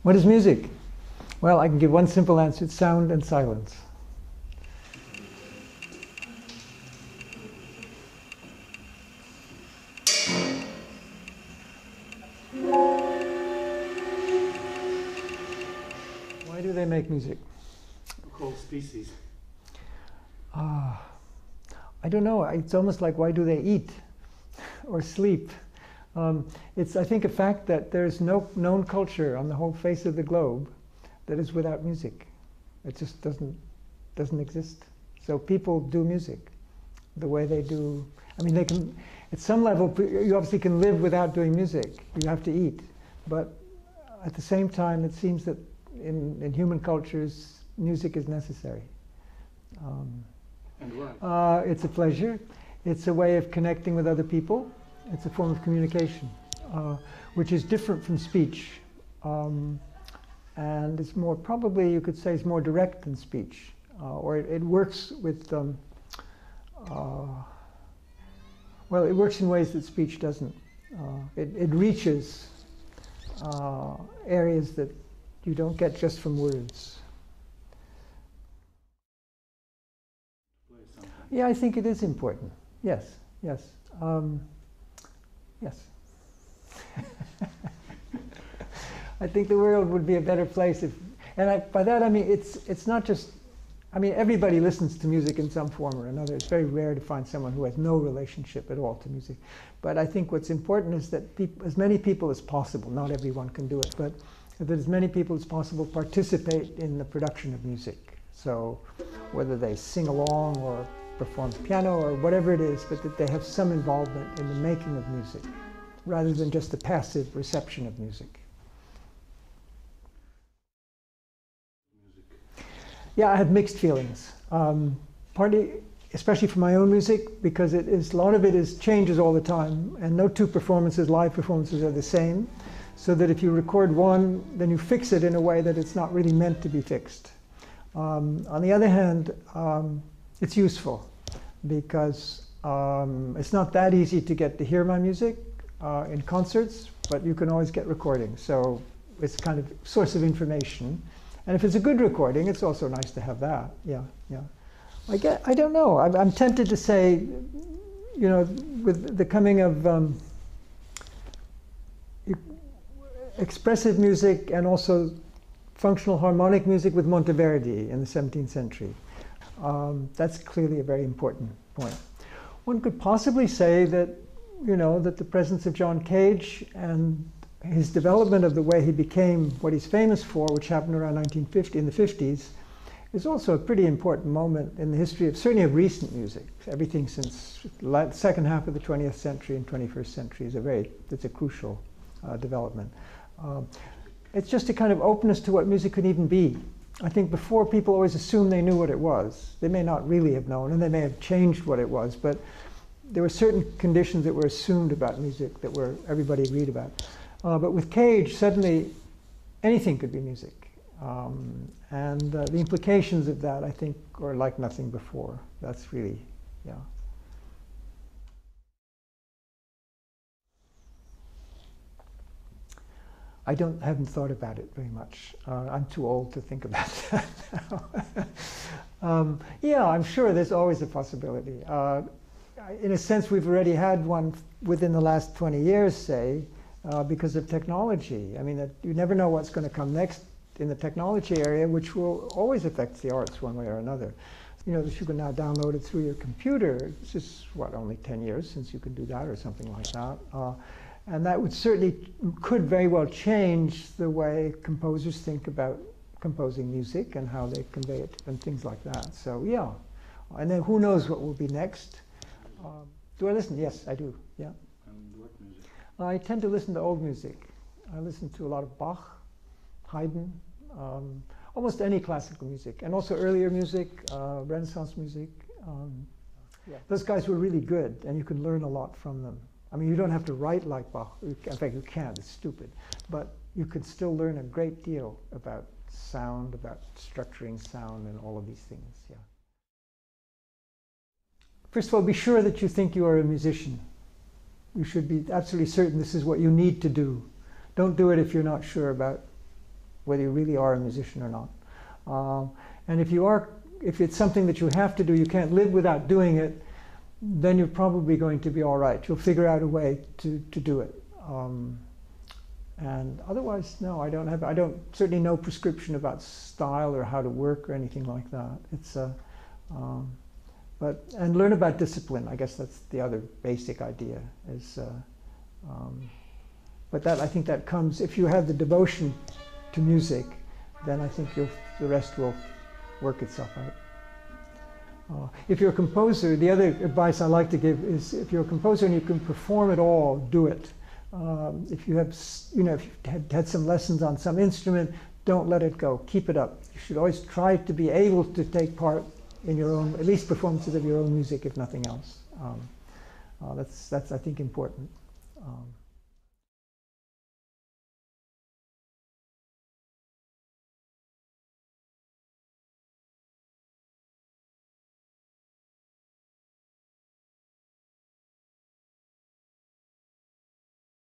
What is music? Well, I can give one simple answer. It's sound and silence. Why do they make music? Whole species. I don't know. It's almost like, why do they eat or sleep? It's, I think, a fact that there's no known culture on the whole face of the globe that is without music. It just doesn't exist. So people do music the way they do. I mean, they can, at some level, you obviously can live without doing music. You have to eat. But at the same time, it seems that in human cultures, music is necessary. And why? It's a pleasure. It's a way of connecting with other people. It's a form of communication, which is different from speech. And it's more, probably you could say, it's more direct than speech. Or it works with, well, it works in ways that speech doesn't. It reaches areas that you don't get just from words. Yeah, I think it is important. Yes, yes. Yes. I think the world would be a better place if, and by that I mean it's not just, I mean everybody listens to music in some form or another. It's very rare to find someone who has no relationship at all to music. But I think what's important is that as many people as possible, not everyone can do it, but that as many people as possible participate in the production of music. So whether they sing along or perform piano or whatever it is, but that they have some involvement in the making of music, rather than just the passive reception of music. Yeah, I have mixed feelings. Partly, especially for my own music, because it is, a lot of it changes all the time, and no two performances, live performances, are the same. So that if you record one, then you fix it in a way that it's not really meant to be fixed. On the other hand, it's useful because it's not that easy to get to hear my music in concerts, but you can always get recordings. So it's kind of a source of information. And if it's a good recording, it's also nice to have that. Yeah, yeah. I don't know. I'm tempted to say, you know, with the coming of expressive music and also functional harmonic music with Monteverdi in the 17th century. That's clearly a very important point. One could possibly say that, you know, that the presence of Džonu Keidžu and his development of the way he became what he's famous for, which happened around 1950, in the 50s, is also a pretty important moment in the history of, certainly of recent music. Everything since the second half of the 20th century and 21st century is it's a crucial development. It's just a kind of openness to what music could even be. I think before, people always assumed they knew what it was. They may not really have known, and they may have changed what it was, but there were certain conditions that were assumed about music that everybody agreed about. But with Keidžu, suddenly anything could be music. And the implications of that, I think, are like nothing before. That's really, yeah. I haven't thought about it very much. I'm too old to think about that now. Yeah, I'm sure there's always a possibility. In a sense, we've already had one within the last 20 years, say, because of technology. I mean, you never know what's going to come next in the technology area, which will always affect the arts one way or another. You know, that you can now download it through your computer. It's just, what, only 10 years since you can do that or something like that. And that could very well change the way composers think about composing music and how they convey it and things like that. So yeah, and then who knows what will be next. Do I listen? Yes, I do, yeah. And what music? I tend to listen to old music. I listen to a lot of Bach, Haydn, almost any classical music, and also earlier music, Renaissance music. Yeah. Those guys were really good, and you can learn a lot from them. I mean, you don't have to write like Bach. In fact, you can't. It's stupid. But you can still learn a great deal about sound, about structuring sound, and all of these things. Yeah. First of all, be sure that you think you are a musician. You should be absolutely certain this is what you need to do. Don't do it if you're not sure about whether you really are a musician or not. And if it's something that you have to do, you can't live without doing it, then you're probably going to be all right. You'll figure out a way to do it. And otherwise, no, I don't certainly no prescription about style or how to work or anything like that. It's and learn about discipline. I guess that's the other basic idea. But I think that comes if you have the devotion to music, then I think the rest will work itself out. If you're a composer, the other advice I like to give is if you're a composer and you can perform at all, do it. If you have, if you've had some lessons on some instrument, don't let it go. Keep it up. You should always try to be able to take part in your own, at least performances of your own music, if nothing else. That's I think important.